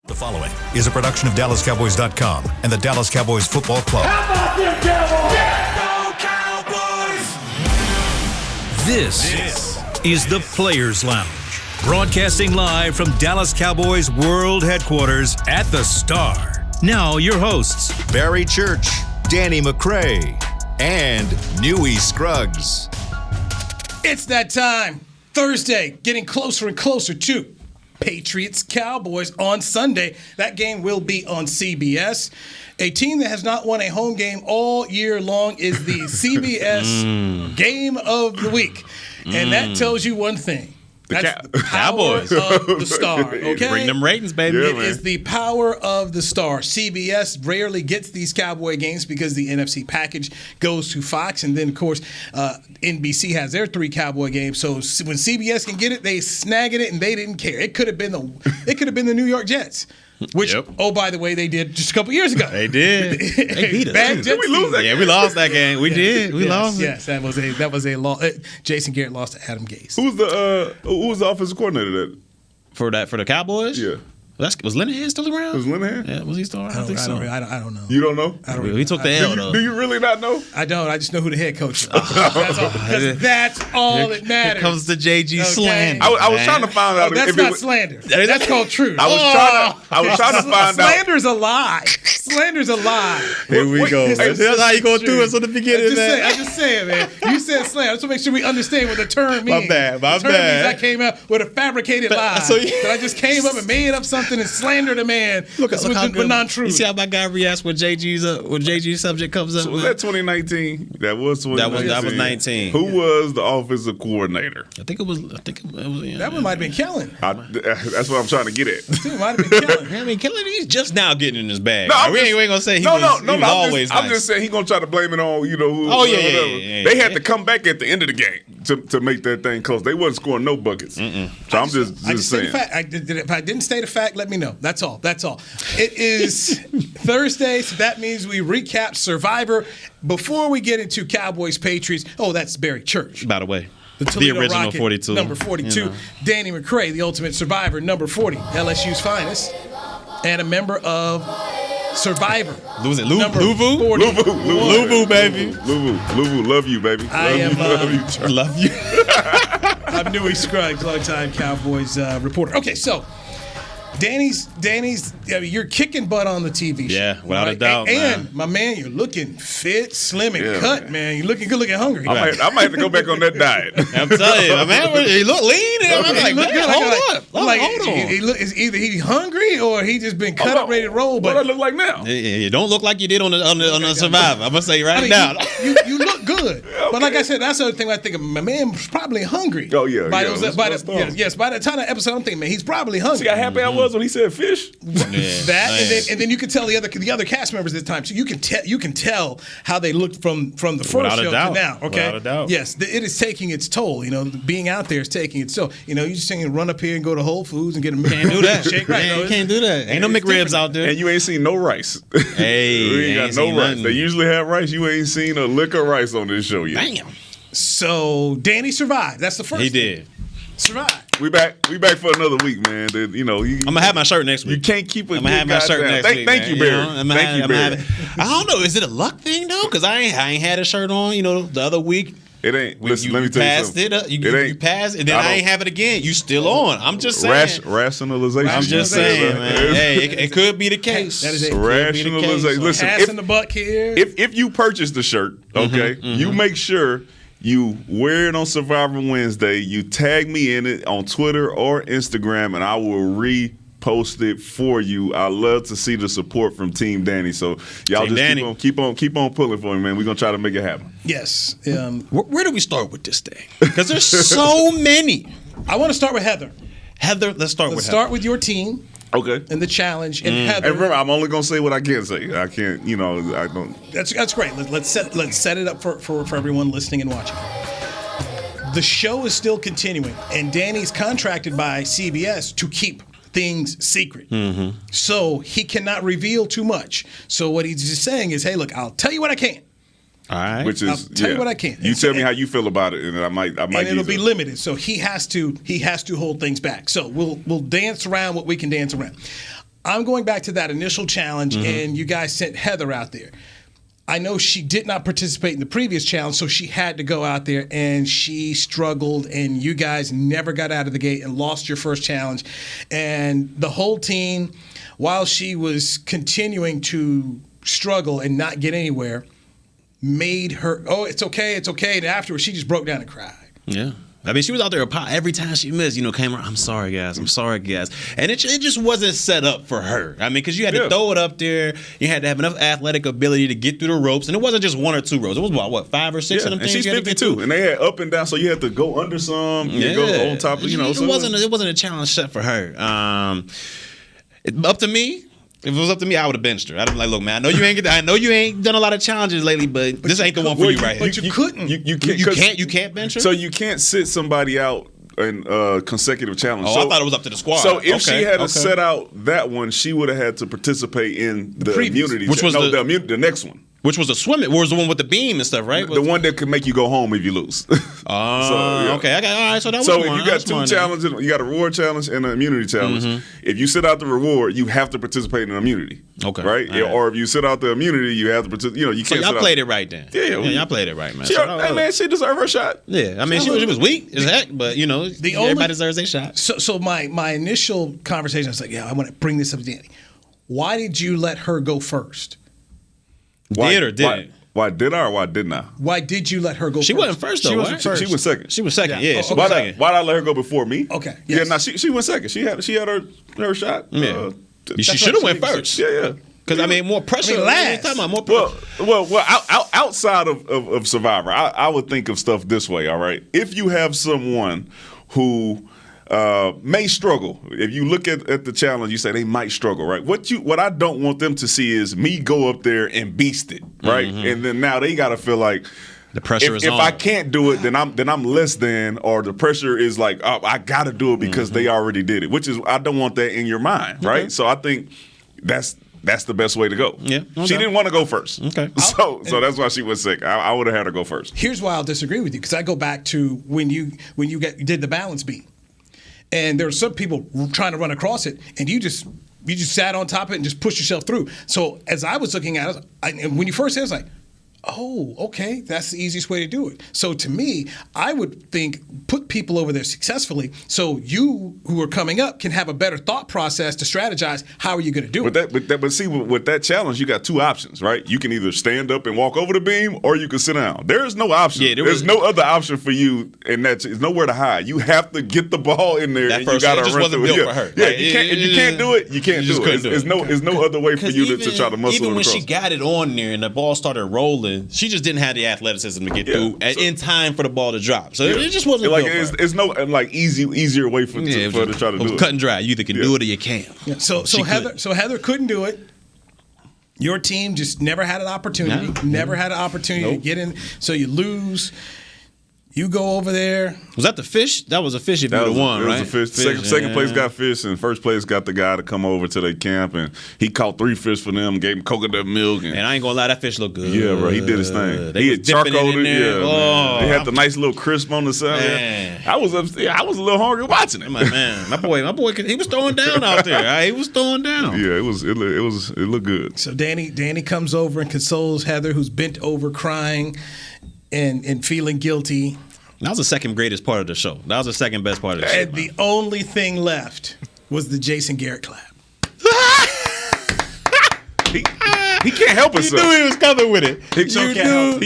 The following is a production of DallasCowboys.com and the Dallas Cowboys Football Club. How about them Cowboys? Yeah, go Cowboys! This is the Players Lounge, broadcasting live from Dallas Cowboys World Headquarters at the Star. Now your hosts, Barry Church, Danny McCray, and Newy Scruggs. It's that time. Thursday, getting closer and closer to Patriots Cowboys on Sunday. That game will be on CBS. A team that has not won a home game all year long is the CBS Game of the Week. And that tells you one thing. That's the power Cowboys of the Star, okay? Bring them ratings, baby. It is the power of the Star. CBS rarely gets these Cowboy games because the NFC package goes to Fox, and then, of course, NBC has their 3 Cowboy games. So when CBS can get it, they snagging it, and they didn't care. It could have been the New York Jets. Which, oh, by the way, they did just a couple years ago. They did. They beat us. Did we lose that game? Yeah, we lost that game. We did. We lost it. Yes, that was a loss. Jason Garrett lost to Adam Gase. Who's the offensive coordinator For the Cowboys? Yeah. Was Linehan still around? Was Linehan? Yeah, was he still around? I think so. I don't know. You don't know? He took the L, though. Do you really not know? I don't. I just know who the head coach is. That's all that matters. Here comes the JG slander. I was trying to find out. That's not slander. That's called truth. I was trying to find out. Slander's a lie. Slander's a lie. Here we go. That's how you going through us on the beginning, man. I'm just saying, man. You said slander. Let's make sure we understand what the term means. My bad. The term means I came out with a fabricated lie. That I just came up and made up something and slandered a man. Look how good. Non-truth. You see how my guy reacts when JG's subject comes up? So was that 2019? That was 2019. That was 19. Who was the offensive coordinator? I think it was. Yeah, that one might have been Kellen. That's what I'm trying to get at. It might have been Kellen. I mean, Kellen, he's just now getting in his bag. No, we ain't gonna say he was always nice. I'm just saying he's gonna try to blame it on who. Oh yeah. They had to come back at the end of the game to make that thing close. They wasn't scoring no buckets. So I'm just saying. If I didn't state a fact, let me know. That's all. It is Thursday, so that means we recap Survivor. Before we get into Cowboys Patriots, that's Barry Church. By the way. The original Rocket, 42. Number 42. You know. Danny McCray, the ultimate survivor, number 40. LSU's finest. And a member of Survivor. Louvu? Louvu, baby. Louvu, love you, baby. Love you. I'm Newy Scruggs, longtime Cowboys reporter. Okay, so Danny's you're kicking butt on the TV show. Yeah, without a doubt. And my man, you're looking fit, slim, and cut, man. You're looking good, looking hungry. I might have to go back on that diet. I'm telling you, man, he look lean. And I'm like, hold on. Is either he hungry or he just been cut up, ready to roll. But what I look like now? You don't look like you did on the Survivor. I'm gonna say now. You look good, but like I said, that's the other thing I think of. My man was probably hungry. Oh yeah, by the time that episode, I'm thinking, man, he's probably hungry. See how happy I was when he said fish. And then you can tell the other cast members at the time. So you can tell how they looked from the first show to now. Okay, without a doubt. Yes, it is taking its toll. Being out there is taking its toll. You just saying run up here and go to Whole Foods and get a can't do that. Shake, right? You can't do that. Ain't no McRibs out there. And you ain't seen no rice. Hey, you ain't got no rice. Nothing. They usually have rice. You ain't seen a lick of rice on this show yet. Damn. So Danny survived. That's the first. He did. Survived. We back for another week, man. I'm gonna have my shirt next week. You can't keep it. I'm gonna have my shirt next week. Thank you, Barry. Thank you, Barry. I don't know. Is it a luck thing though? Because I ain't had a shirt on. The other week. It ain't. Listen, let me tell you something. You passed it, and then I ain't have it again. You still on. I'm just saying. Rationalization. I'm just saying, man. Hey, it could be the case. That is it. Rationalization. Listen, passing the buck here. If you purchase the shirt, okay, you make sure you wear it on Survivor Wednesday. You tag me in it on Twitter or Instagram, and I will repost it for you. I love to see the support from Team Danny. So y'all just keep on pulling for me, man. We're gonna try to make it happen. Yes. Where do we start with this thing? Because there's so many. I want to start with Heather. Let's start with Heather. Start with your team. Okay. And the challenge. And Heather. And remember, I'm only gonna say what I can say. I can't. I don't. That's great. Let's set it up for everyone listening and watching. The show is still continuing, and Danny's contracted by CBS to keep things secret. So he cannot reveal too much. So what he's just saying is, hey, look, I'll tell you what I can. All right. Which is, I'll tell you what I can. You tell me how you feel about it, and I might. And it'll be limited. So he has to hold things back. So we'll dance around what we can dance around. I'm going back to that initial challenge, and you guys sent Heather out there. I know she did not participate in the previous challenge, so she had to go out there, and she struggled, and you guys never got out of the gate and lost your first challenge. And the whole team, while she was continuing to struggle and not get anywhere, made her, it's okay. And afterwards, she just broke down and cried. Yeah. I mean, she was out there every time she missed, came around, I'm sorry, guys. And it just wasn't set up for her. I mean, because you had to throw it up there. You had to have enough athletic ability to get through the ropes. And it wasn't just 1 or 2 ropes. It was, what 5 or 6 of them and things? she's 52. And they had up and down, so you had to go under some, go on top of, It wasn't a challenge set for her. Up to me. If it was up to me, I would have benched her. I'd have been like, look, man, I know you ain't done a lot of challenges lately, but this ain't the one for you right here. But you couldn't. You can't bench her? So you can't sit somebody out in consecutive challenge. Oh, so, I thought it was up to the squad. So if she had set out that one, she would have had to participate in the immunity. Which was the next one. Which was the swimming, was the one with the beam and stuff, right? The one that could make you go home if you lose. Okay. All right. So that was so if you got 2 challenges, you got a reward challenge and an immunity challenge. If you sit out the reward, you have to participate in immunity. Okay. Right? Or if you sit out the immunity, you have to participate. You can't. So y'all played it right then. Yeah, y'all played it right, man. She deserved her shot. Yeah, I mean, she was weak as heck, but everybody deserves their shot. So my initial conversation, I was like, I want to bring this up to Danny. Why did you let her go first? Why did I or why didn't I? Why did you let her go first? She wasn't first, though, right? She was second. She was second, yeah. Why did I let her go before me? Okay. Yes. Yeah, she went second. She had her shot. Yeah. She should have went first. Yeah. Because, more pressure. Last. Talking about more pressure. Well, outside of Survivor, I would think of stuff this way, all right? If you have someone who may struggle. If you look at the challenge, you say they might struggle, right? What I don't want them to see is me go up there and beast it, right? And then now they got to feel like the pressure is on. If I can't do it, then I'm less than, or the pressure is like, I got to do it because they already did it. Which is, I don't want that in your mind, right? Okay. So I think that's the best way to go. Yeah, she didn't want to go first. Okay, so that's why she was sick. I would have had her go first. Here's why I'll disagree with you, because I go back to when you did the balance beam. And there were some people trying to run across it, and you just sat on top of it and just pushed yourself through. So as I was looking at it, and when you first said it, I was like, oh, okay, that's the easiest way to do it. So to me, I would think put people over there successfully so you who are coming up can have a better thought process to strategize how are you going to do it. But see, with that challenge, you got 2 options, right? You can either stand up and walk over the beam or you can sit down. There is no option. Yeah, there's no other option for you, and there's nowhere to hide. You have to get the ball in there, and you got to run through it. Built for her. Yeah, if you can't do it, you can't do it. There's no other way for you to try to muscle it across. Even when she got it on there and the ball started rolling, she just didn't have the athleticism to get through in time for the ball to drop. So it just wasn't like built for her. It's no easier way for her to try to do it. Cut and dry. You either can do it or you can't. Yeah. So Heather couldn't do it. Your team just never had an opportunity. To get in. So you lose. You go over there. Was that the fish? That was a fish if you would have won, right? It was a fish. Second place got fish, and first place got the guy to come over to their camp, and he caught 3 fish for them, gave him coconut milk. And I ain't going to lie, that fish looked good. Yeah, bro, he did his thing. He had charcoaled it. Yeah, they had the nice little crisp on the side. Man. I was a little hungry watching it. My boy, he was throwing down out there. Right? He was throwing down. Yeah, it looked good. So Danny comes over and consoles Heather, who's bent over crying and feeling guilty. That was the second greatest part of the show. That was the second best part of the show. And the only thing left was the Jason Garrett clap. He can't help himself. You knew he was coming with it. He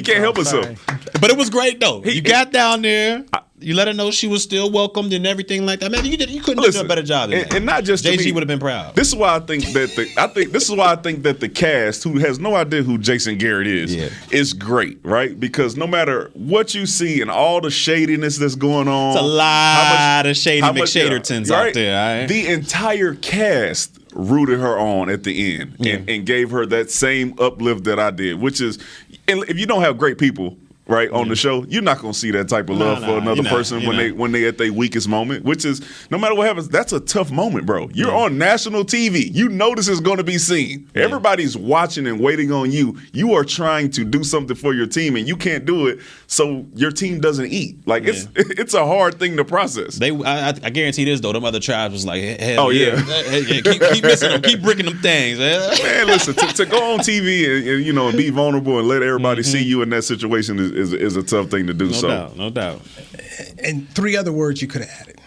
can't help himself. But it was great, though. You got down there. You let her know she was still welcomed and everything like that. Man, you couldn't do a better job than that. And not just JG would have been proud. This is why I think that the cast, who has no idea who Jason Garrett is great, right? Because no matter what you see and all the shadiness that's going on, it's a lot of shady McShadertons out there. Right? The entire cast rooted her on at the end and gave her that same uplift that I did, which is, and if you don't have great people, right, on the show, you're not gonna see that type of love for another person when they at their weakest moment. Which is, no matter what happens, that's a tough moment, bro. You're on national TV. You know this is going to be seen. Everybody's watching and waiting on you. You are trying to do something for your team, and you can't do it, so your team doesn't eat. Like it's a hard thing to process. I guarantee this though. Them other tribes was like, hell keep missing them, keep bricking them things. Man, listen, to go on TV and be vulnerable and let everybody see you in that situation is a tough thing to do. No doubt. And 3 other words you could have added: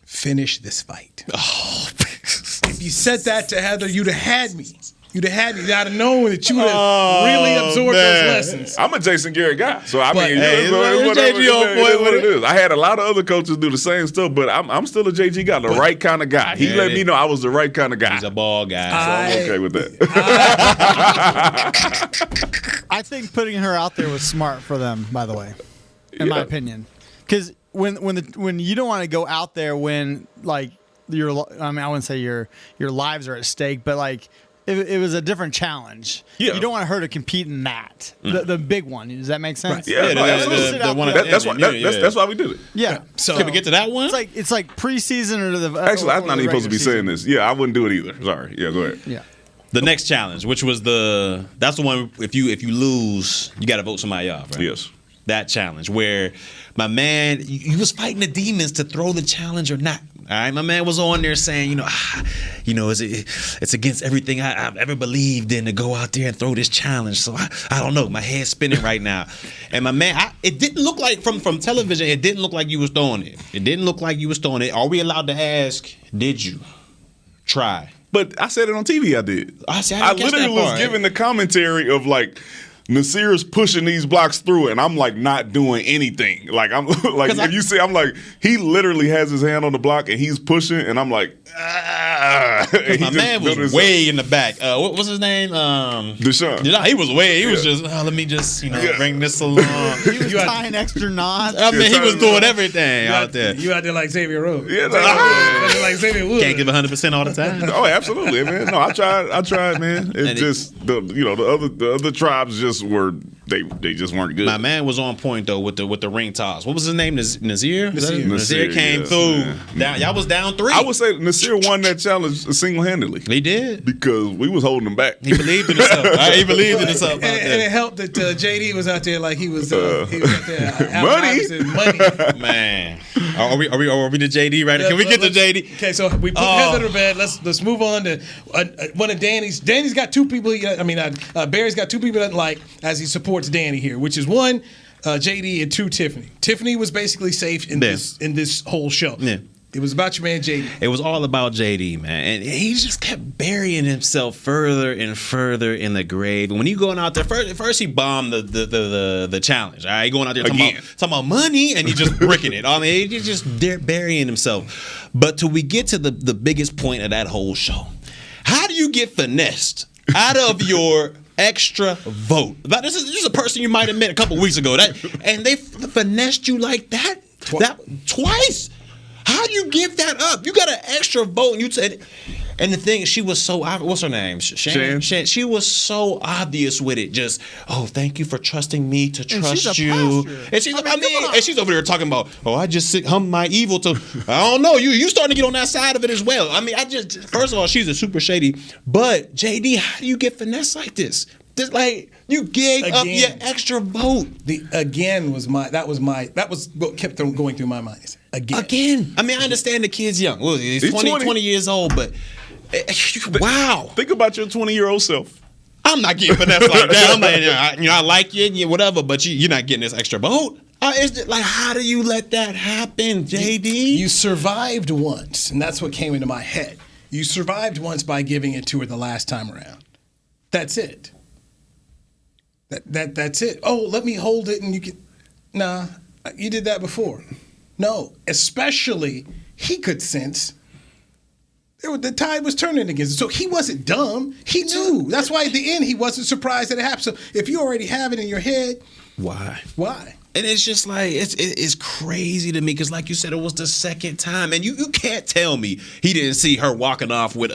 finish this fight. Oh, if you said that to Heather, you'd have had me. You'd have known that you would have really absorbed those lessons. I'm a Jason Garrett guy, so I mean, it's what it is. I had a lot of other coaches do the same stuff, but I'm still a JG guy, the right kind of guy. He let me know I was the right kind of guy. He's a ball guy, so I'm okay with that. I think putting her out there was smart for them, by the way, in my opinion, because when you don't want to go out there when like I wouldn't say your lives are at stake, but like. It was a different challenge. Yeah. You don't want her to compete in that. The big one. Does that make sense? Right. Yeah, that's why we did it. Yeah. So can we get to that one? It's like preseason or the Actually, I'm not even supposed to be saying this. Yeah, I wouldn't do it either. Sorry. Yeah, go ahead. Yeah. The next challenge, which was that's the one if you lose, you got to vote somebody off, right? Yes. That challenge where my man, he was fighting the demons to throw the challenge or not. All right, my man was on there saying, it's against everything I've ever believed in to go out there and throw this challenge. So I don't know, my head's spinning right now. And my man, it didn't look like from television. It didn't look like you was throwing it. It didn't look like you was throwing it. Are we allowed to ask? Did you try? But I said it on TV. I did. I literally was giving the commentary of like. Nasir's pushing these blocks through, and I'm like not doing anything. Like I'm like if you see, I'm like he literally has his hand on the block and he's pushing, and I'm like, my man was way in the back. What was his name? Deshaun. He was way. He was just let me just bring this along. He was tying extra knots. I mean, he was doing everything out there. You out there like Xavier Rhodes. Yeah, like Xavier Woods. Can't give 100% all the time. Oh, absolutely, man. No, I tried, man. It's just the other tribes just were they just weren't good. My man was on point though with the ring toss. What was his name? Nazir? Nasir came through. Y'all was down 3. I would say Nasir won that challenge single-handedly. He did because we was holding him back. He believed in himself. He believed in himself. And it helped that JD was out there like he was out there. Money. Man, are we the JD right? Can we get to JD? Okay, so we put Heather to bed. Let's move on to one of Danny's. Danny's got 2 people. Barry's got 2 people that like as he supports Danny here, which is 1, JD, and 2, Tiffany. Tiffany was basically safe in this whole show. Yeah. It was about your man JD. It was all about JD, man, and he just kept burying himself further and further in the grave. And when you going out there, first he bombed the challenge. All right, going out there talking about money, and he just bricking it. I mean, he's just burying himself. But till we get to the biggest point of that whole show, how do you get finessed out of your extra vote? This is a person you might have met a couple weeks ago, and they finessed you like that twice. How do you give that up? You got an extra vote, and you said, and the thing, she was so what's her name? Shan. She was so obvious with it. Just, thank you for trusting me to trust you. And she's over there talking about, I just hum my evil to. I don't know. You starting to get on that side of it as well. I mean, first of all, she's a super shady. But JD, how do you get finesse like this? Just like you gave up your extra vote. That was what kept going through my mind. Again. I mean, I understand the kid's young. Well, he's 20 years old, but wow. Think about your 20-year-old self. I'm not getting finesse like that. I'm like, I like you, whatever, but you're not getting this extra vote. It's like, how do you let that happen, JD? You survived once, and that's what came into my head. You survived once by giving it to her the last time around. That's it. That's it. Oh, let me hold it and you can. Nah, you did that before. No, especially he could sense the tide was turning against him. So he wasn't dumb. He knew. That's why at the end he wasn't surprised that it happened. So if you already have it in your head, why? And it's just like it's crazy to me because, like you said, it was the second time, and you can't tell me he didn't see her walking off with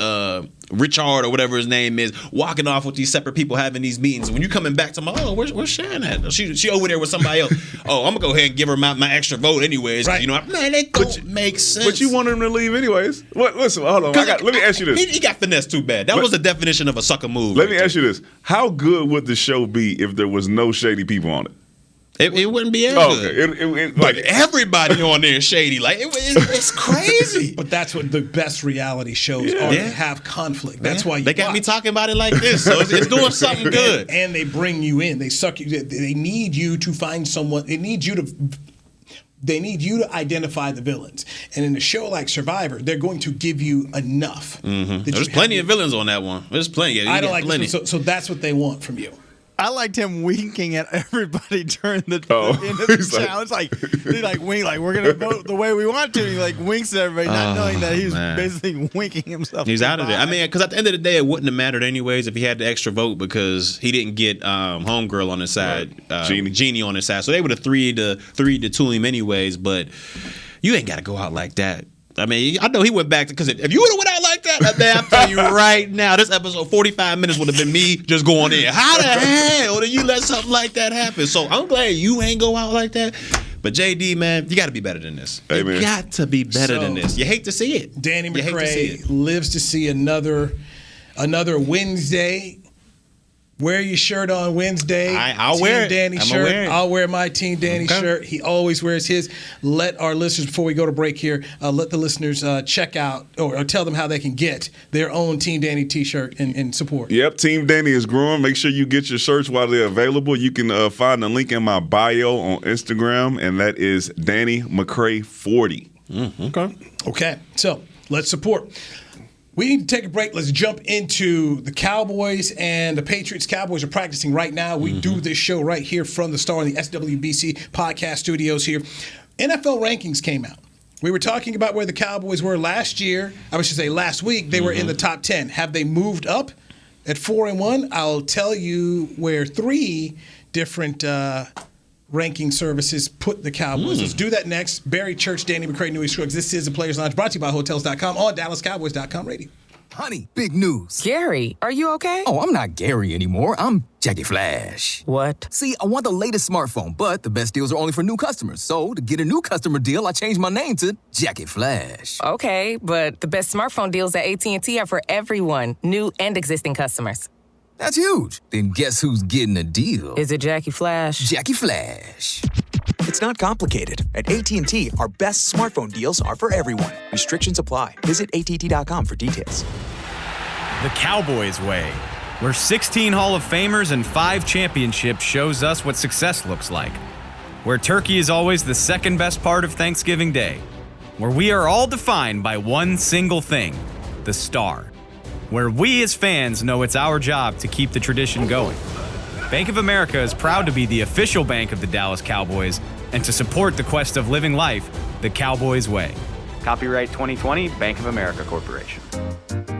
Richard or whatever his name is, walking off with these separate people having these meetings. When you coming back to where's Shannon at? She over there with somebody else. Oh, I'm gonna go ahead and give her my extra vote anyways. Right. You know, man, that don't make sense. But you want him to leave anyways. What? Listen, hold on. Let me ask you this. He got finesse too bad. That was the definition of a sucker move. Let me ask you this. How good would the show be if there was no shady people on it? It wouldn't be as good. Okay. Like everybody on there is shady. Like it's crazy. But that's what the best reality shows are. They have conflict. That's why they got me talking about it like this. So it's doing something good. And they bring you in. They suck you. They need you to find someone. They need you to identify the villains. And in a show like Survivor, they're going to give you enough. There's plenty of villains on that one. There's plenty. I don't like plenty. So that's what they want from you. I liked him winking at everybody during the end of the challenge. He wink, like we're gonna vote the way we want to. He like winks at everybody, not knowing that he's basically winking himself. He's out of there. I mean, because at the end of the day, it wouldn't have mattered anyways if he had the extra vote because he didn't get homegirl on his side, Jeannie on his side. So they would have threed to him anyways. But you ain't got to go out like that. I mean, I know he went back because if you would have went out like that, man, I'm telling you right now, this episode 45 minutes would have been me just going in. How the hell did you let something like that happen? So I'm glad you ain't go out like that. But JD, man, you got to be better than this. You got to be better than this. You hate to see it. Danny McCray lives to see another Wednesday. Wear your shirt on Wednesday. I'll wear it. Danny shirt. I'll wear my Team Danny shirt. He always wears his. Let our listeners, before we go to break here, let the listeners check out or tell them how they can get their own Team Danny T-shirt and support. Yep, Team Danny is growing. Make sure you get your shirts while they're available. You can find the link in my bio on Instagram, and that is Danny McCray 40. Okay, so let's support. We need to take a break. Let's jump into the Cowboys and the Patriots. Cowboys are practicing right now. We do this show right here from the Star in the SWBC podcast studios here. NFL rankings came out. We were talking about where the Cowboys were last year. I should say last week. They were in the top 10. Have they moved up at 4-1? I'll tell you where 3 different ranking services put the Cowboys. Let's do that next. Barry Church, Danny McCray, Newy Scruggs. This is the Players Lounge, brought to you by Hotels.com on DallasCowboys.com radio. Honey, big news. Gary, are you okay? Oh, I'm not Gary anymore. I'm Jackie Flash. What? See, I want the latest smartphone, but the best deals are only for new customers. So to get a new customer deal, I changed my name to Jackie Flash. Okay, but the best smartphone deals at AT&T are for everyone, new and existing customers. That's huge. Then guess who's getting a deal? Is it Jackie Flash? Jackie Flash. It's not complicated. At AT&T, our best smartphone deals are for everyone. Restrictions apply. Visit att.com for details. The Cowboys way, where 16 Hall of Famers and 5 championships shows us what success looks like. Where turkey is always the second best part of Thanksgiving Day. Where we are all defined by one single thing, the star. Where we as fans know it's our job to keep the tradition going. Bank of America is proud to be the official bank of the Dallas Cowboys and to support the quest of living life the Cowboys way. Copyright 2020, Bank of America Corporation.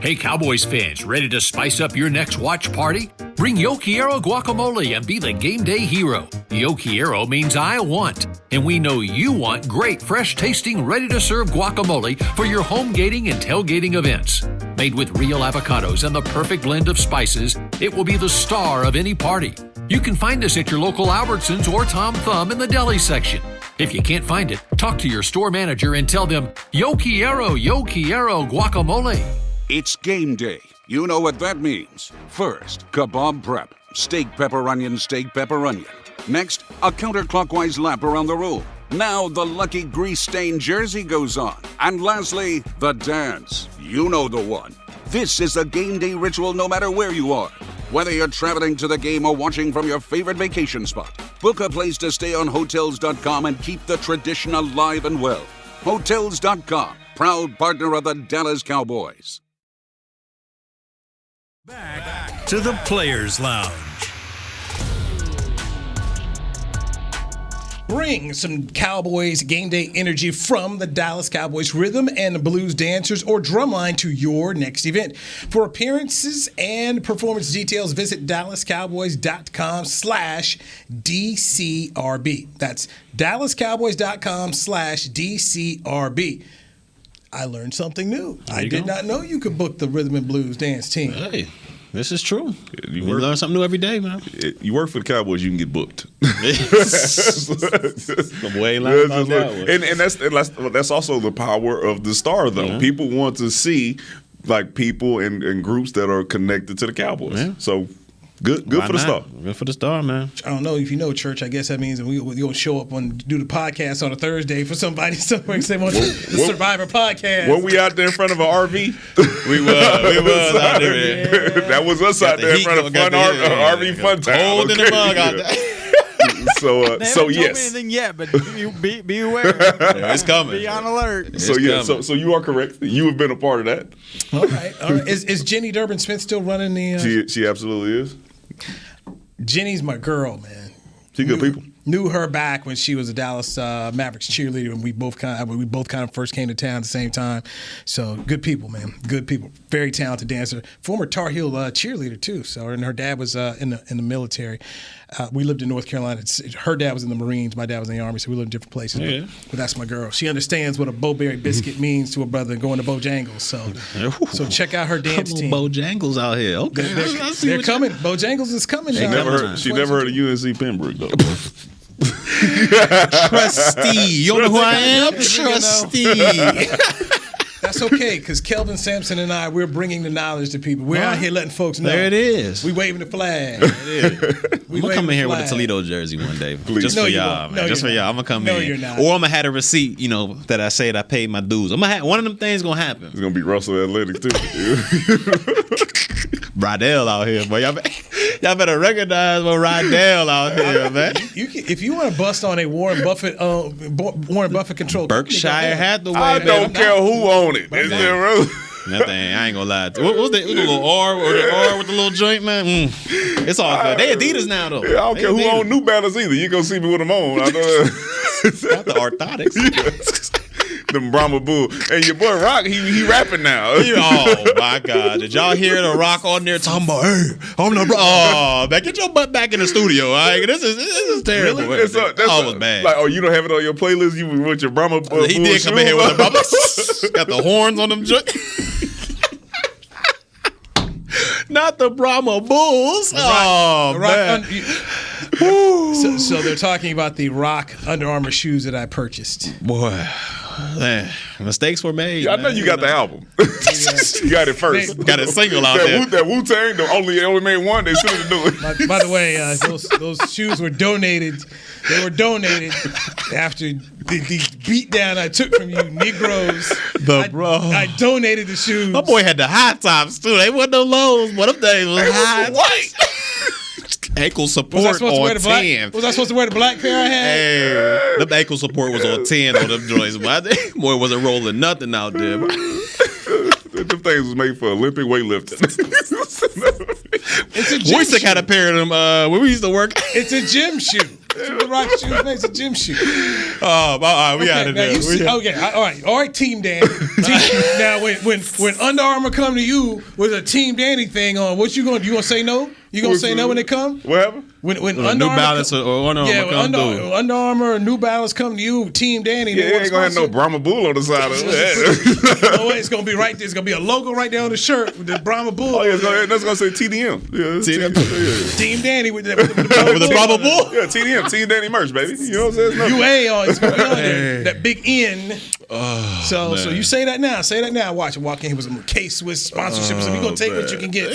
Hey Cowboys fans, ready to spice up your next watch party? Bring Yo Quiero guacamole and be the game day hero. Yo Quiero means I want, and we know you want great, fresh-tasting, ready-to-serve guacamole for your home gating and tailgating events. Made with real avocados and the perfect blend of spices, it will be the star of any party. You can find us at your local Albertsons or Tom Thumb in the deli section. If you can't find it, talk to your store manager and tell them, Yo Quiero guacamole. It's game day. You know what that means. First, kebab prep. Steak, pepper, onion, steak, pepper, onion. Next, a counterclockwise lap around the room. Now the lucky grease-stained jersey goes on. And lastly, the dance. You know the one. This is a game day ritual no matter where you are. Whether you're traveling to the game or watching from your favorite vacation spot, book a place to stay on Hotels.com and keep the tradition alive and well. Hotels.com, proud partner of the Dallas Cowboys. Back to the Players Lounge. Bring some Cowboys game day energy from the Dallas Cowboys rhythm and blues dancers or drumline to your next event. For appearances and performance details, visit DallasCowboys.com/DCRB. That's DallasCowboys.com/DCRB. I learned something new. I did not know you could book the Rhythm and Blues dance team. Hey, this is true. You learn something new every day, man. You work for the Cowboys, you can get booked. The way about that and that's also the power of the Star, though. Yeah. People want to see like people and groups that are connected to the Cowboys. Yeah. So good for the Star. Good for the Star, man. I don't know if you know, Church. I guess that means we're going to show up and do the podcast on a Thursday for somebody somewhere and say, the Survivor podcast. Were we out there in front of an RV? We was out there. Yeah. That was us out there in front of a fun RV fun time. Cold in the mug out there. So they yes. haven't told me anything yet, but be aware. It's coming. Be on alert. So so you are correct. You have been a part of that. All right. Is Jenny Durbin Smith still running the? She absolutely is. Jenny's my girl, man. She good people. Knew her back when she was a Dallas Mavericks cheerleader, and we both kind of first came to town at the same time. So good people, man. Good people. Very talented dancer. Former Tar Heel cheerleader too. So and her dad was in the military. We lived in North Carolina. Her dad was in the Marines. My dad was in the Army, so we lived in different places. Yeah. But that's my girl. She understands what a Bowberry biscuit means to a brother going to Bojangles. So check out her dance team. Bojangles out here. Okay, they're coming. Bojangles is coming. She never heard of UNC Pembroke though. Trustee. You know who I am? Trustee. That's okay, because Kelvin Sampson and I, we're bringing the knowledge to people. We're out here letting folks know. There it is. We waving the flag. I'm going to come in here with a Toledo jersey one day. Please. Just for y'all, man. Just for y'all. I'm going to come in. No, you're not. Or I'm going to have a receipt, that I said I paid my dues. One of them things going to happen. It's going to be Russell Athletics, too. Rydell out here, boy. Y'all better recognize what Rydell out here, man. If you want to bust on a Warren Buffett controlled Berkshire Hathaway. I don't care who owns it. That thing, I ain't gonna lie. What was the little R or the R with the little joint, man? It's all good. They Adidas now, though. Yeah, I don't care who owns New Balance either. You gonna see me with them on. Not the orthotics. Them Brahma Bull. And your boy Rock, he rapping now. Oh my God! Did y'all hear the Rock on there talking about? Hey, I'm the man, get your butt back in the studio. All right, this is terrible. Really? That's was bad. Like, you don't have it on your playlist. You with your Brahma Bull. He did come in here with the Brahma. Got the horns on them. Not the Brahma Bulls. Man. So they're talking about the Rock Under Armour shoes that I purchased. Boy. Man, mistakes were made. Yeah, I know you got the album. You got it first. Got a single out there. That Wu-Tang, they only made one. They shouldn't do it. By the way, those shoes were donated. They were donated after the beatdown I took from you Negroes. I donated the shoes. My boy had the high tops too. They wasn't no lows. But them days was high. White. Ankle support on 10. Was I supposed to wear the black pair I had? Hey, the ankle support was on 10 on them joints. Boy wasn't rolling nothing out there. Them things was made for Olympic weightlifting. It's a gym shoe. Had a pair of them when we used to work. It's a gym shoe. The Rock shoes makes a gym shoe. All right, we out of there. All right, Team Danny. Now, when Under Armour come to you with a Team Danny thing on, what you gonna say no? You gonna say no when they come? What happened? When New Balance or Under Armour Under Armour or New Balance come to you, Team Danny. Yeah, ain't gonna have no Brahma Bull on the side of it. No way, it's gonna be right there. It's gonna be a logo right there on the shirt with the Brahma Bull. Oh yeah, that's gonna say TDM. Yeah, Team Danny with the Brahma Bull. Yeah, TDM, Team Danny merch, baby. You know what I'm saying? UA it's gonna be on there. That big N. So you say that now. Say that now. Watch it. Walk in here with some K-Swiss sponsorship. So you're gonna take what you can get.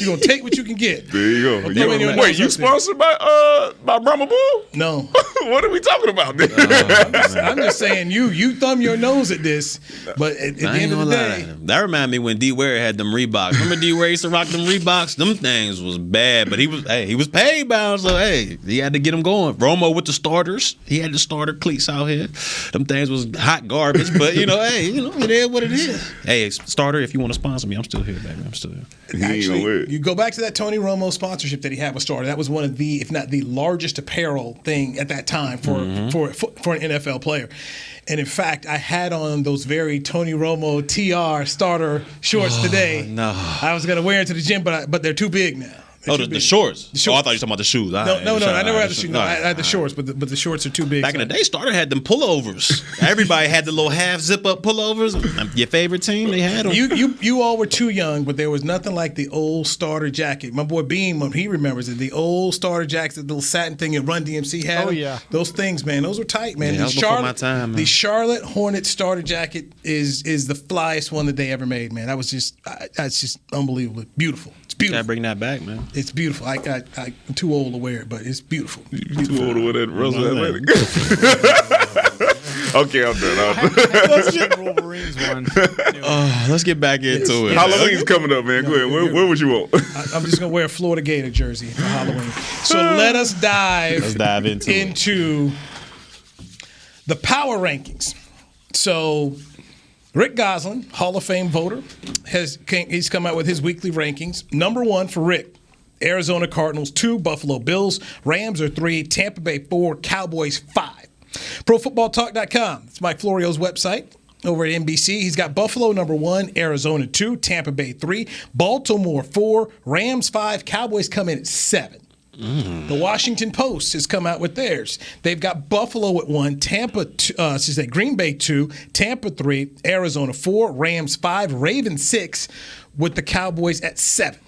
You're gonna take what you can get. There you go. Wait, you sponsored by Brahma Bull? No. What are we talking about? I'm just saying you thumb your nose at this, but at the end of the day, that reminded me when D Ware had them Reeboks. Remember D Ware used to rock them Reeboks? Them things was bad, but he was paid bound, so he had to get them going. Romo with the starters, he had the starter cleats out here. Them things was hot garbage, but it is what it is. Hey, starter, if you want to sponsor me, I'm still here, baby. I'm still here. Actually, you go back to that Tony Romo sponsorship that he had with Starter. That was one of the, if not the largest apparel thing at that time for an NFL player. And in fact, I had on those very Tony Romo TR Starter shorts today. No, I was gonna wear them to the gym, but they're too big now. The shorts. Oh, I thought you were talking about the shoes. No, I never had the shoes. No, I had the shorts, but the shorts are too big. Back in the day, Starter had them pullovers. Everybody had the little half zip up pullovers. Your favorite team, they had them. You all were too young, but there was nothing like the old Starter jacket. My boy Beam, he remembers it. The old Starter jackets, the little satin thing that Run DMC had. Oh yeah, those things, man. Those were tight, man. Yeah, that was before my time, man. The Charlotte Hornet Starter jacket is the flyest one that they ever made, man. That's just unbelievable. Beautiful. It's beautiful. Gotta bring that back, man. It's beautiful. I'm too old to wear it, but it's beautiful. You're too old to wear that Russell Athletic. Okay, I'm done. Let's get Wolverines one. Let's get back into it. Halloween's coming up, man. Go ahead. Where would you want? I'm just gonna wear a Florida Gator jersey for Halloween. So let's dive into the power rankings. So Rick Gosselin, Hall of Fame voter, he's come out with his weekly rankings. Number 1 for Rick, Arizona Cardinals 2, Buffalo Bills, Rams are 3, Tampa Bay 4, Cowboys 5. ProFootballTalk.com. It's Mike Florio's website. Over at NBC, he's got Buffalo number 1, Arizona 2, Tampa Bay 3, Baltimore 4, Rams 5, Cowboys come in at 7. The Washington Post has come out with theirs. They've got Buffalo at 1, Green Bay 2, Tampa 3, Arizona 4, Rams 5, Ravens 6, with the Cowboys at 7.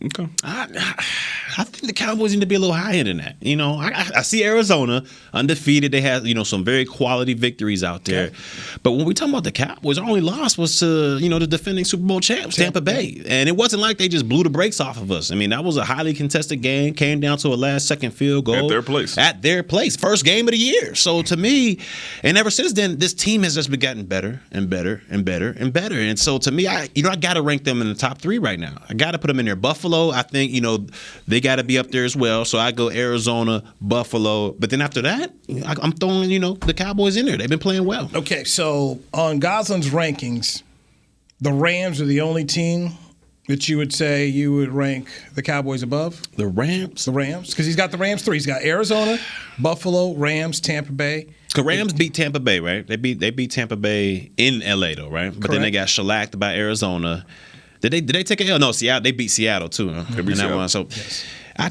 Okay. I think the Cowboys need to be a little higher than that. You know, I see Arizona undefeated. They have, some very quality victories out there. Okay. But when we talk about the Cowboys, our only loss was to, the defending Super Bowl champs, Tampa Bay. And it wasn't like they just blew the brakes off of us. I mean, that was a highly contested game, came down to a last-second field goal. At their place. First game of the year. So to me, and ever since then, this team has just been getting better and better and better and better. And so to me, I got to rank them in the top 3 right now. I got to put them in there. Buffalo, I think, they got to be up there as well. So I go Arizona, Buffalo. But then after that, I'm throwing, the Cowboys in there. They've been playing well. Okay, so on Gosselin's rankings, the Rams are the only team that you would say you would rank the Cowboys above? The Rams? The Rams. Because he's got the Rams 3. He's got Arizona, Buffalo, Rams, Tampa Bay. The Rams beat Tampa Bay, right? They beat Tampa Bay in L.A., though, right? But then they got shellacked by Arizona. Did they take a L? No, Seattle. They beat Seattle too. They beat Seattle. So yes. I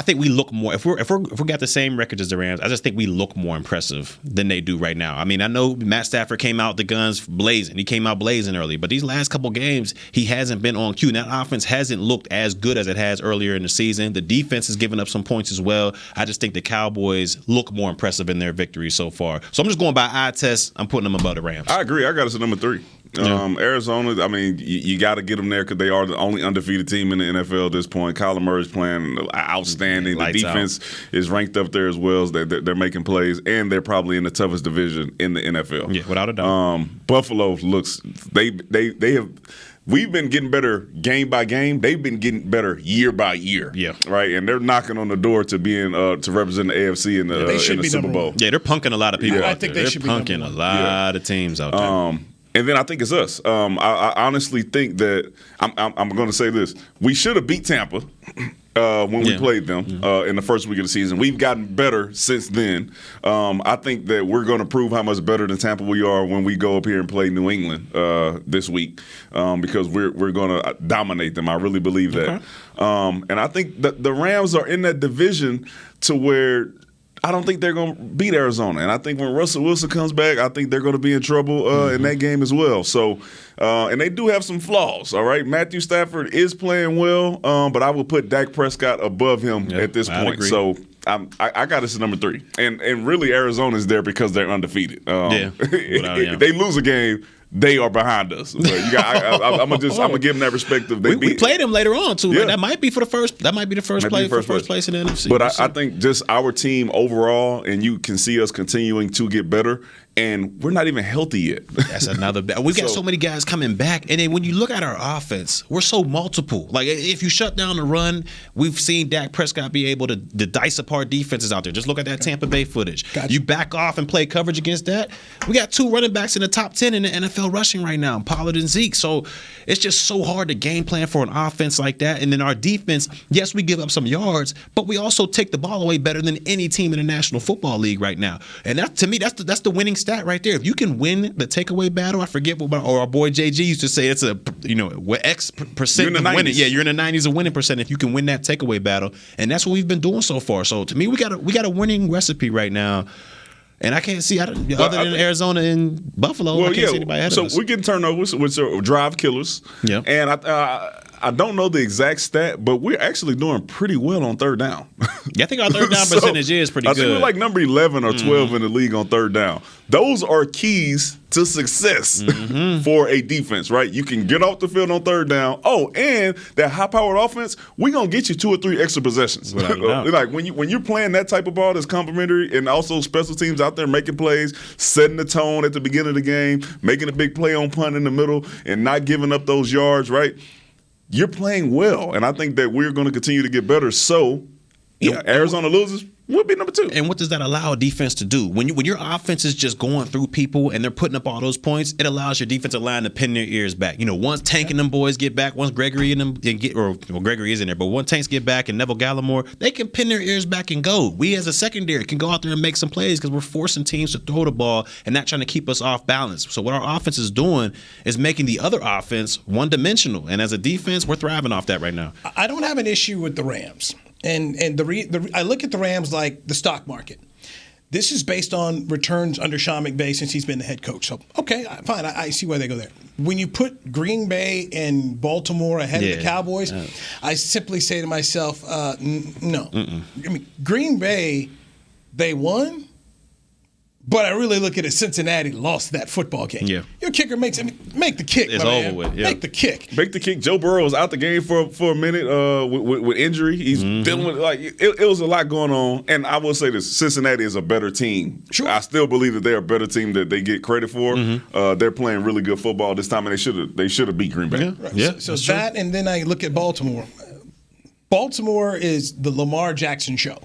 think we look more. If we got the same record as the Rams, I just think we look more impressive than they do right now. I mean, I know Matt Stafford came out the guns blazing. He came out blazing early, but these last couple games he hasn't been on cue. That offense hasn't looked as good as it has earlier in the season. The defense has given up some points as well. I just think the Cowboys look more impressive in their victories so far. So I'm just going by eye test. I'm putting them above the Rams. I agree. I got us at number 3. Arizona, I mean, you got to get them there because they are the only undefeated team in the NFL at this point. Kyler Murray's playing outstanding. The defense is ranked up there as well. They're making plays, and they're probably in the toughest division in the NFL. Yeah, without a doubt. Buffalo looks they have. We've been getting better game by game. They've been getting better year by year. Yeah. Right? And they're knocking on the door to being to represent the AFC in the Super Bowl. Yeah, they're punking a lot of people out there. They're punking a lot of teams out there. And then I think it's us. I honestly think that I'm going to say this. We should have beat Tampa when we played them in the first week of the season. We've gotten better since then. I think that we're going to prove how much better than Tampa we are when we go up here and play New England this week because we're going to dominate them. I really believe that. Okay. And I think that the Rams are in that division to where – I don't think they're going to beat Arizona. And I think when Russell Wilson comes back, I think they're going to be in trouble in that game as well. So, and they do have some flaws, all right? Matthew Stafford is playing well, but I would put Dak Prescott above him at this point. Agree. So I got us at number 3. And really Arizona's there because they're undefeated. If they lose a game, they are behind us. But I'm gonna give them that respect. We played them later on too. Yeah. Right? That might be the first place in the NFC. But I think just our team overall, and you can see us continuing to get better. And we're not even healthy yet. That's another. We've got so many guys coming back, and then when you look at our offense, we're so multiple. Like if you shut down the run, we've seen Dak Prescott be able to dice apart defenses out there. Just look at that Tampa Bay footage. Gotcha. You back off and play coverage against that. We got 2 running backs in the top 10 in the NFL rushing right now, Pollard and Zeke. So it's just so hard to game plan for an offense like that. And then our defense, yes, we give up some yards, but we also take the ball away better than any team in the National Football League right now. And that to me, that's the winning stat right there. If you can win the takeaway battle, I forget what our boy JG used to say. It's a X percent of winning. Yeah, you're in the 90s of winning percent if you can win that takeaway battle, and that's what we've been doing so far. So to me, we got a winning recipe right now. And I can't see other than Arizona and Buffalo. I can't see anybody ahead of us. So we're getting turnovers, which are drive killers. Yeah. And I don't know the exact stat, but we're actually doing pretty well on third down. Yeah, I think our third down percentage is pretty good. I think we're like number 11 or 12 in the league on third down. Those are keys to success for a defense, right? You can get off the field on third down. Oh, and that high-powered offense, we're going to get you 2 or 3 extra possessions. Like when you're playing that type of ball that's complimentary, and also special teams out there making plays, setting the tone at the beginning of the game, making a big play on punt in the middle, and not giving up those yards, right? You're playing well, and I think that we're going to continue to get better. So, Arizona loses, we'll be number 2. And what does that allow a defense to do? When your offense is just going through people and they're putting up all those points, it allows your defensive line to pin their ears back. Once Tank and them boys get back, once Gregory and them Gregory is in there, but once Tanks get back and Neville Gallimore, they can pin their ears back and go. We as a secondary can go out there and make some plays because we're forcing teams to throw the ball and not trying to keep us off balance. So what our offense is doing is making the other offense one-dimensional. And as a defense, we're thriving off that right now. I don't have an issue with the Rams. And I look at the Rams like the stock market. This is based on returns under Sean McVay since he's been the head coach. So, okay, fine. I see why they go there. When you put Green Bay and Baltimore ahead of the Cowboys, I simply say to myself, no. I mean, Green Bay, they won. But I really look at it, Cincinnati lost that football game. Yeah. Your kicker make the kick. It's over with. Yeah. Make the kick. Make the kick. Joe Burrow was out the game for a minute with injury. He's dealing with it was a lot going on. And I will say this: Cincinnati is a better team. Sure. I still believe that they're a better team that they get credit for. They're playing really good football this time, and they should have beat Green Bay. Yeah. Right. Yeah. So that, and then I look at Baltimore. Baltimore is the Lamar Jackson show.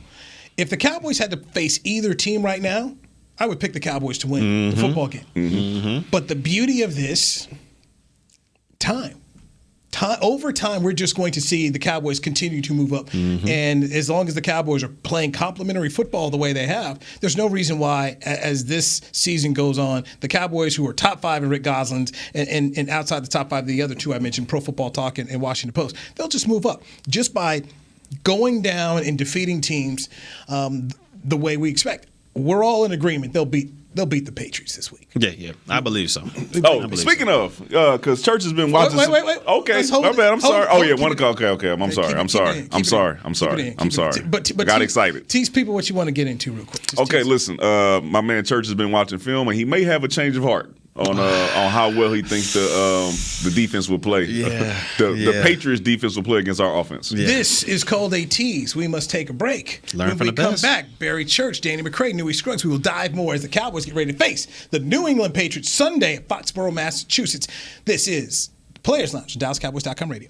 If the Cowboys had to face either team right now, I would pick the Cowboys to win the football game. But the beauty of this, time. Over time, we're just going to see the Cowboys continue to move up. And as long as the Cowboys are playing complementary football the way they have, there's no reason why, as this season goes on, the Cowboys, who are top 5 in Rick Goslin's and outside the top 5 of the other 2 I mentioned, Pro Football Talk and Washington Post, they'll just move up just by going down and defeating teams the way we expect. We're all in agreement. They'll beat the Patriots this week. Yeah, I believe so. Speaking of, because Church has been watching. Wait. Okay, my bad. I'm sorry. Okay. I'm sorry. But got excited. Tease people what you want to get into real quick. Listen. My man Church has been watching film, and he may have a change of heart on how well he thinks the defense will play. The Patriots defense will play against our offense. This is called a tease. We must take a break. Learn from the best. When we come back, Barry Church, Danny McCray, Newy Scruggs, we will dive more as the Cowboys get ready to face the New England Patriots Sunday at Foxborough, Massachusetts. This is the Players Lounge, DallasCowboys.com radio.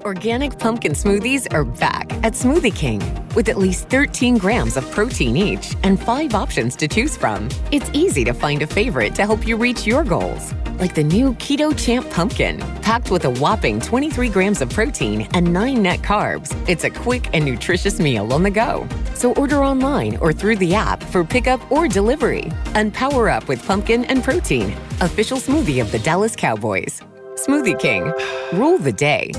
Organic pumpkin smoothies are back at Smoothie King with at least 13 grams of protein each and 5 options to choose from. It's easy to find a favorite to help you reach your goals, like the new Keto Champ Pumpkin, packed with a whopping 23 grams of protein and 9 net carbs. It's a quick and nutritious meal on the go. So order online or through the app for pickup or delivery. And power up with pumpkin and protein. Official smoothie of the Dallas Cowboys. Smoothie King. Rule the day.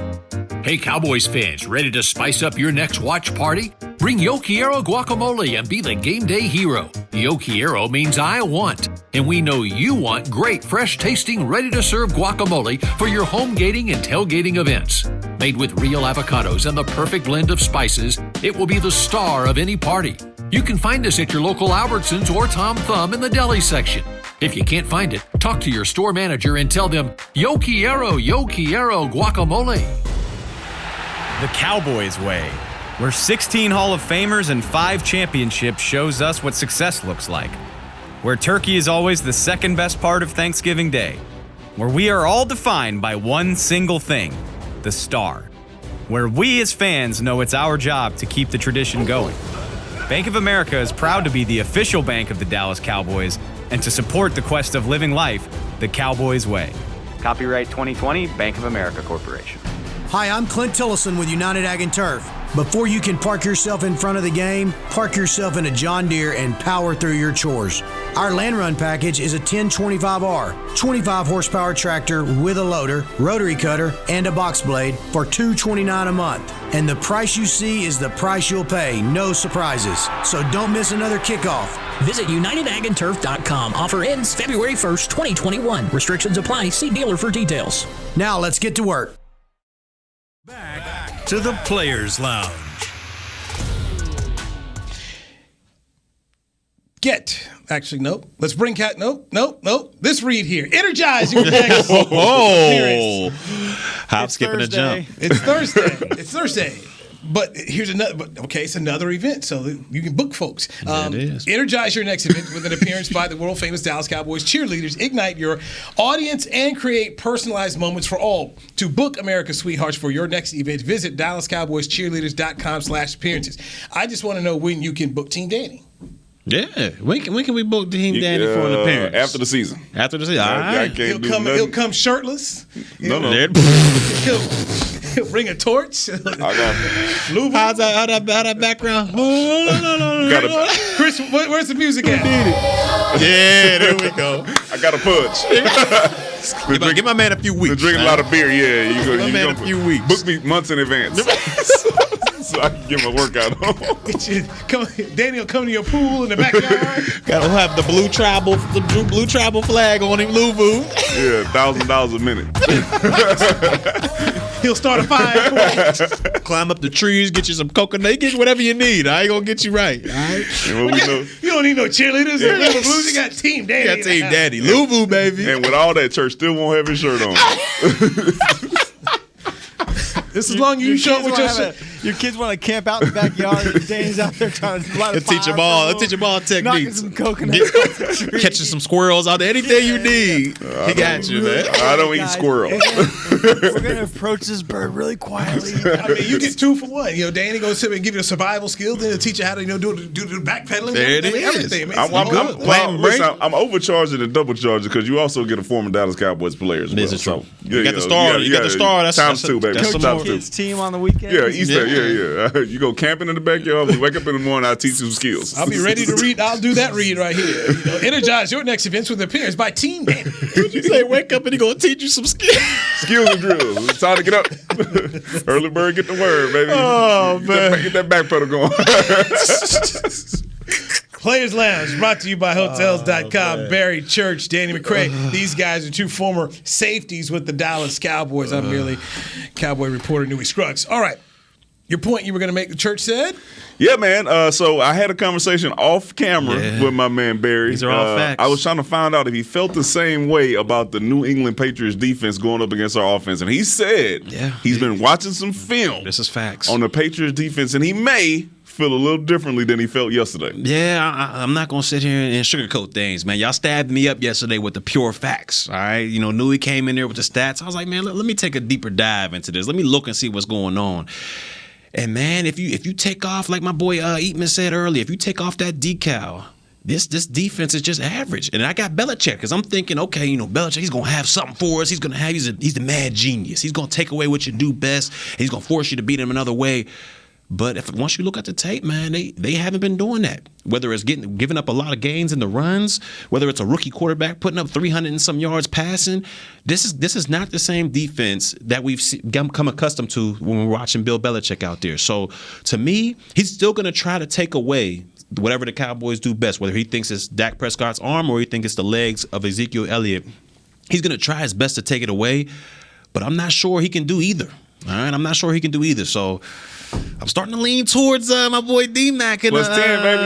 Hey, Cowboys fans, ready to spice up your next watch party? Bring Yo Quiero guacamole and be the game day hero. Yo Quiero means I want, and we know you want great, fresh-tasting, ready-to-serve guacamole for your home gating and tailgating events. Made with real avocados and the perfect blend of spices, it will be the star of any party. You can find us at your local Albertsons or Tom Thumb in the deli section. If you can't find it, talk to your store manager and tell them, Yo Quiero guacamole. The Cowboys way, where 16 Hall of Famers and 5 championships shows us what success looks like. Where turkey is always the second best part of Thanksgiving Day. Where we are all defined by one single thing, the star. Where we as fans know it's our job to keep the tradition going. Bank of America is proud to be the official bank of the Dallas Cowboys and to support the quest of living life the Cowboys way. Copyright 2020, Bank of America Corporation. Hi, I'm Clint Tillison with United Ag and Turf. Before you can park yourself in front of the game, park yourself in a John Deere and power through your chores. Our Land Run package is a 1025R, 25 horsepower tractor with a loader, rotary cutter, and a box blade for $229 a month. And the price you see is the price you'll pay. No surprises. So don't miss another kickoff. Visit UnitedAgAndTurf.com. Offer ends February 1st, 2021. Restrictions apply. See dealer for details. Now let's get to work. Back to the Players Lounge. Actually, nope. Let's bring Cat. Nope. This read here. Energize your next. Hop, skipping a jump. It's Thursday. But here's another. It's another event, so you can book folks. It is. Energize your next event with an appearance by the world famous Dallas Cowboys cheerleaders. Ignite your audience and create personalized moments for all. To book America's Sweethearts for your next event, visit DallasCowboysCheerleaders.com/appearances. I just want to know when you can book Team Danny. Yeah, when can we book Team Danny for an appearance? After the season. All right. He'll come shirtless. No. He'll bring a torch. I got How's that background? Chris, where's the music at? Yeah, there we go. I got a punch. Give my man a few weeks. Been drinking a lot of beer, yeah. Give my man a few weeks. Book me months in advance. So I can get my workout on. Danny will come to your pool in the backyard. Gotta have the blue tribal flag on him, Louvu. Yeah, $1,000 a minute. He'll start a fire. Climb up the trees, get you some coconut, get you whatever you need. I ain't gonna get you right. All right. You don't need no cheerleaders. You got Team Danny. You got Team Danny. Louvu, baby. And with all that, church still won't have his shirt on. This is long you show with your shirt. Your kids want to camp out in the backyard and Danny's out there trying to light a fire. Teach them all techniques. Knocking some coconuts off the tree. Catching some squirrels out there. Anything you need. He got you, man. I don't eat squirrel. We're going to approach this bird really quietly. I mean, you get 2 for 1. Danny goes sit and give you a survival skill, then he'll teach you how to do the backpedaling. There it is. Everything. I'm overcharging and double charging because you also get a former Dallas Cowboys player as well. This is true. You got the star. You got the star. That's times 2, baby. Coach your kids' team on the weekend. Yeah, Easter. Yeah. You go camping in the backyard. You wake up in the morning. I'll teach you some skills. I'll be ready to read. I'll do that read right here. Energize your next events with appearance by Team Danny. You say wake up and he gonna teach you some skills. Skills and drills. It's time to get up. Early bird, get the word, baby. Oh man, get that back pedal going. Players Lounge brought to you by Hotels.com. Barry Church, Danny McCray. These guys are 2 former safeties with the Dallas Cowboys. I'm merely Cowboy reporter Newy Scruggs. All right. Your point you were going to make, the church said? Yeah, man. So I had a conversation off camera with my man Barry. These are all facts. I was trying to find out if he felt the same way about the New England Patriots defense going up against our offense. And he said he's been watching some film. This is facts. On the Patriots defense, and he may feel a little differently than he felt yesterday. Yeah, I'm not going to sit here and sugarcoat things, man. Y'all stabbed me up yesterday with the pure facts, all right? Newy came in there with the stats. I was like, man, let me take a deeper dive into this. Let me look and see what's going on. And, man, if you take off, like my boy Eatman said earlier, if you take off that decal, this defense is just average. And I got Belichick because I'm thinking, okay, Belichick, he's going to have something for us. He's the mad genius. He's going to take away what you do best, and he's going to force you to beat him another way. But once you look at the tape, man, they haven't been doing that. Whether it's giving up a lot of gains in the runs, whether it's a rookie quarterback putting up 300 and some yards passing, this is not the same defense that we've come accustomed to when we're watching Bill Belichick out there. So to me, he's still going to try to take away whatever the Cowboys do best, whether he thinks it's Dak Prescott's arm or he thinks it's the legs of Ezekiel Elliott. He's going to try his best to take it away, but I'm not sure he can do either. All right, I'm not sure he can do either. So I'm starting to lean towards my boy D-Mac in +10, baby.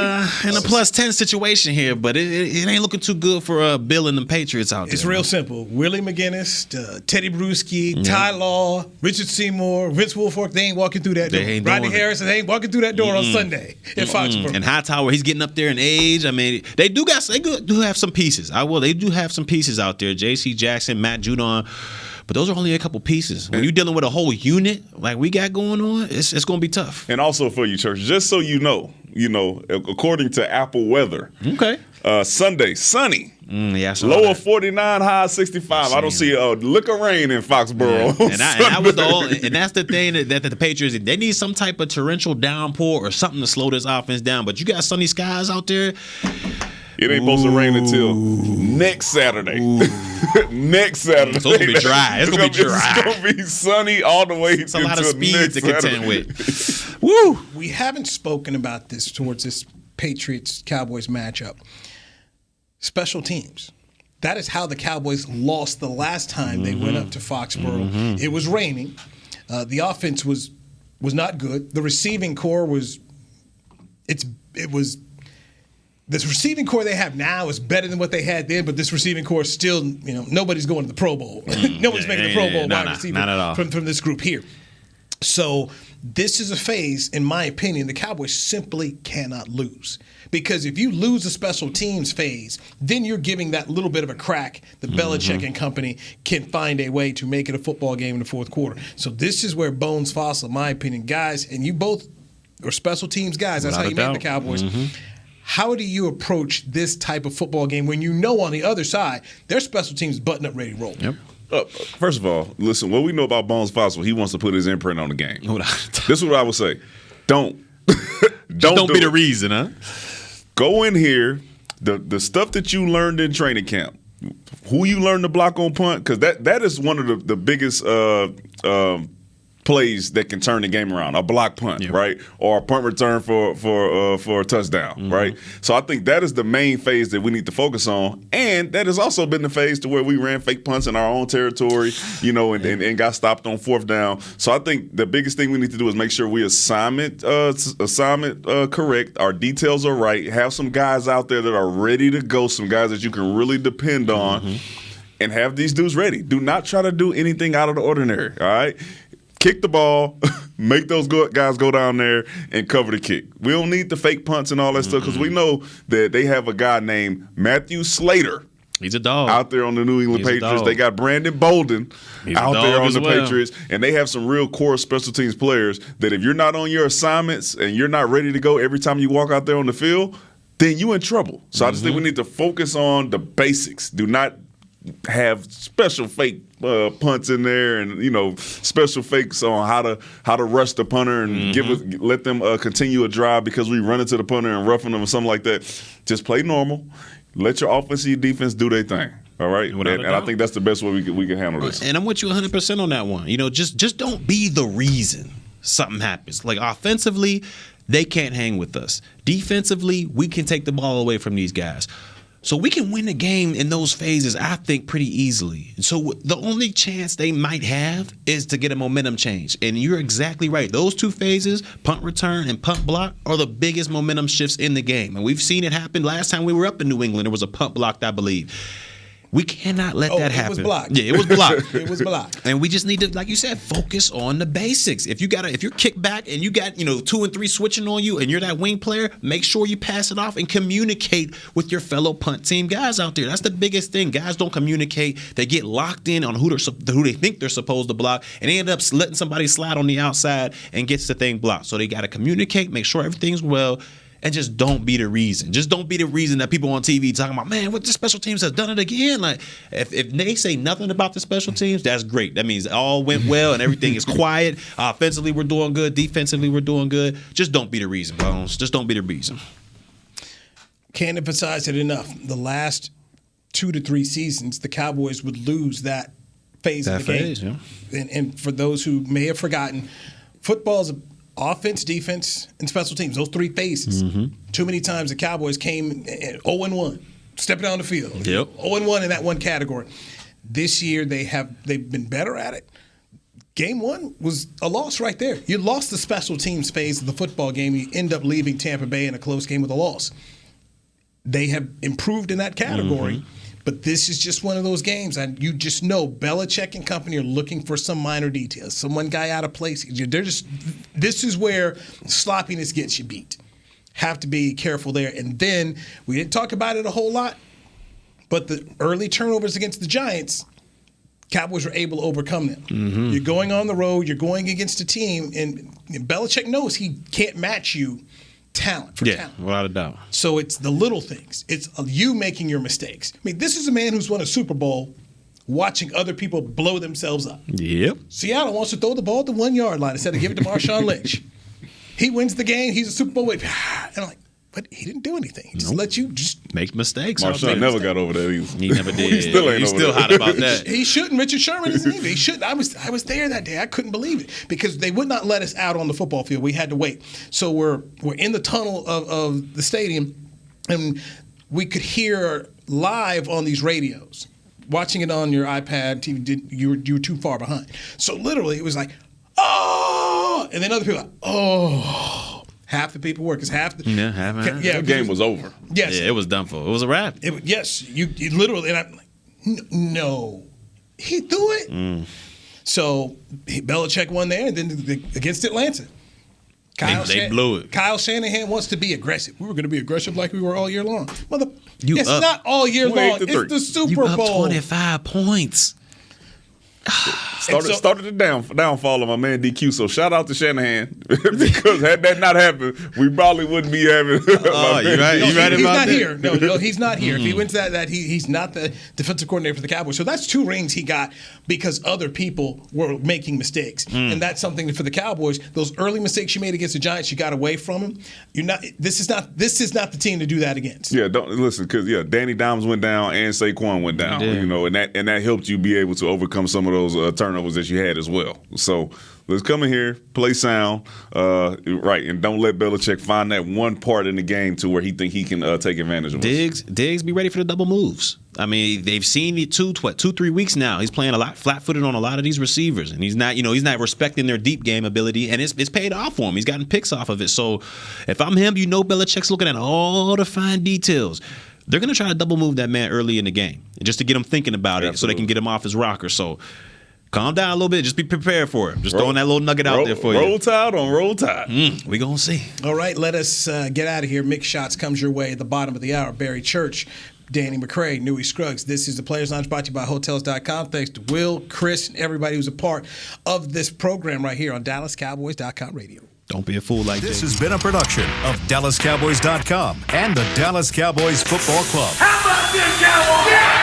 In a +10 situation here, but it ain't looking too good for Bill and the Patriots out there. It's real simple. Willie McGinnis, Teddy Bruschi, Ty Law, Richard Seymour, Vince Wilfork, they ain't walking through that door. Rodney Harrison, they ain't walking through that door on Sunday at Foxborough. And Hightower, he's getting up there in age. I mean, they do have some pieces. They do have some pieces out there. J.C. Jackson, Matt Judon. But those are only a couple pieces. When you're dealing with a whole unit like we got going on, it's going to be tough. And also for you, church, just so you know, according to Apple Weather, Sunday, sunny. Low of 49, high of 65. I don't see a lick of rain in Foxborough. And that's the thing that the Patriots, they need some type of torrential downpour or something to slow this offense down. But you got sunny skies out there. It ain't supposed to rain until next Saturday. Next Saturday. So it's going to be dry. It's going to be dry. It's going to be sunny all the way It's a lot of speed to contend with. Woo! We haven't spoken about this towards this Patriots-Cowboys matchup. Special teams. That is how the Cowboys lost the last time they went up to Foxborough. It was raining. The offense was not good. The receiving core was this receiving core they have now is better than what they had then, but this receiving core is still, nobody's going to the Pro Bowl. Nobody's making the Pro Bowl wide receiver not at all. From this group here. So this is a phase, in my opinion, the Cowboys simply cannot lose. Because if you lose the special teams phase, then you're giving that little bit of a crack that Belichick and company can find a way to make it a football game in the fourth quarter. So this is where Bones Fossil, in my opinion, guys, and you both are special teams guys. That's how you make the Cowboys. How do you approach this type of football game when you know on the other side, their special teams button up, ready to roll? Yep. First of all, listen, what we know about Bones Fossil, he wants to put his imprint on the game. This is what I would say. Don't be the reason, huh? Go in here, the stuff that you learned in training camp, who you learned to block on punt, because that is one of the biggest plays that can turn the game around. A block punt, right? Or a punt return for a touchdown, right? So I think that is the main phase that we need to focus on. And that has also been the phase to where we ran fake punts in our own territory, and got stopped on fourth down. So I think the biggest thing we need to do is make sure we assignment correct, our details are right, have some guys out there that are ready to go, some guys that you can really depend on, and have these dudes ready. Do not try to do anything out of the ordinary, all right? Kick the ball, make those guys go down there and cover the kick. We don't need the fake punts and all that stuff because we know that they have a guy named Matthew Slater. He's a dog. Out there on the New England Patriots. They got Brandon Bolden out there on the Patriots. And they have some real core special teams players that if you're not on your assignments and you're not ready to go every time you walk out there on the field, then you're in trouble. So I just think we need to focus on the basics. Do not have special fake punts in there and special fakes on how to rush the punter and let them continue a drive because we run into the punter and roughing them or something like that. Just play normal. Let your offense and your defense do their thing. All right, and I think that's the best way we can handle this. And I'm with you 100% on that one. Just don't be the reason something happens. Like offensively, they can't hang with us. Defensively, we can take the ball away from these guys. So we can win the game in those phases, I think, pretty easily. So the only chance they might have is to get a momentum change. And you're exactly right. Those two phases, punt return and punt block, are the biggest momentum shifts in the game. And we've seen it happen. Last time we were up in New England, there was a punt blocked, I believe. We cannot let that happen. It was blocked. Yeah, it was blocked. It was blocked. And we just need to, like you said, focus on the basics. If you're kicked back and you got 2 and 3 switching on you, and you're that wing player, make sure you pass it off and communicate with your fellow punt team guys out there. That's the biggest thing. Guys don't communicate. They get locked in on who they think they're supposed to block, and they end up letting somebody slide on the outside and gets the thing blocked. So they got to communicate, make sure everything's well. And just don't be the reason. Just don't be the reason that people on TV talking about, man, what the special teams has done it again. Like, if they say nothing about the special teams, that's great. That means it all went well and everything is quiet. Offensively, we're doing good. Defensively, we're doing good. Just don't be the reason, Bones. Just don't be the reason. Can't emphasize it enough. The last 2 to 3 seasons, the Cowboys would lose that phase of the game. Yeah. And for those who may have forgotten, football is offense, defense, and special teams. Those 3 phases. Too many times the Cowboys came 0-1, stepping down the field. 0-1 in that one category. This year they've been better at it. Game 1 was a loss right there. You lost the special teams phase of the football game. You end up leaving Tampa Bay in a close game with a loss. They have improved in that category. But this is just one of those games, and you just know Belichick and company are looking for some minor details. Some one guy out of place. This is where sloppiness gets you beat. Have to be careful there. And then we didn't talk about it a whole lot, but the early turnovers against the Giants, Cowboys were able to overcome them. You're going on the road. You're going against a team, and Belichick knows he can't match you. Talent. Without a doubt. So it's the little things. It's you making your mistakes. I mean, this is a man who's won a Super Bowl watching other people blow themselves up. Yep. Seattle wants to throw the ball at the 1 yard line instead of give it to Marshawn Lynch. He wins the game. He's a Super Bowl winner. And I'm like, But he didn't do anything. He just let you just make mistakes. Marshawn never got over that either. He never did. He still ain't He's over still that. hot about that. He shouldn't. Richard Sherman isn't either. He shouldn't. I was there that day. I couldn't believe it because they would not let us out on the football field. We had to wait. So we're in the tunnel of the stadium, and we could hear live on these radios. Watching it on your iPad, TV, you were too far behind. So literally, it was like, oh, and then other people, like, oh. Half the people were because half the the game was over. Yes, it was done for. It was a wrap. Yes, you literally, and I'm like, no, he threw it. So Belichick won there, and then against Atlanta, they blew it. Kyle Shanahan wants to be aggressive. We were going to be aggressive like we were all year long. It's up not all year long. 28-3. It's the Super You up Bowl. 25 points. Started the downfall of my man DQ. So shout out to Shanahan because had that not happened, we probably wouldn't be having. Oh, you right? You right He's about not that? here. No, he's not here. If he wins that he's not the defensive coordinator for the Cowboys. So that's 2 rings he got because other people were making mistakes, and that's something for the Cowboys. Those early mistakes you made against the Giants, you got away from him. You're not. This is not the team to do that against. Yeah, don't listen because Danny Dimes went down and Saquon went down. And that helped you be able to overcome some of those turnovers that you had as well. So let's come in here, play sound, right, and don't let Belichick find that one part in the game to where he think he can take advantage of us. Diggs, be ready for the double moves. I mean, they've seen it 2-3 weeks now. He's playing a lot flat-footed on a lot of these receivers, and he's not respecting their deep game ability, and it's paid off for him. He's gotten picks off of it. So if I'm him, Belichick's looking at all the fine details. They're going to try to double move that man early in the game just to get him thinking about it so they can get him off his rocker. So calm down a little bit. Just be prepared for it. Just throwing that little nugget out there for you. Roll Tide on Roll Tide. We going to see. All right, let us get out of here. Mixed Shots comes your way at the bottom of the hour. Barry Church, Danny McCray, Newy Scruggs. This is the Players Lounge brought to you by Hotels.com. Thanks to Will, Chris, and everybody who's a part of this program right here on DallasCowboys.com radio. Don't be a fool like this. This has been a production of DallasCowboys.com and the Dallas Cowboys Football Club. How about this, Cowboys? Yeah!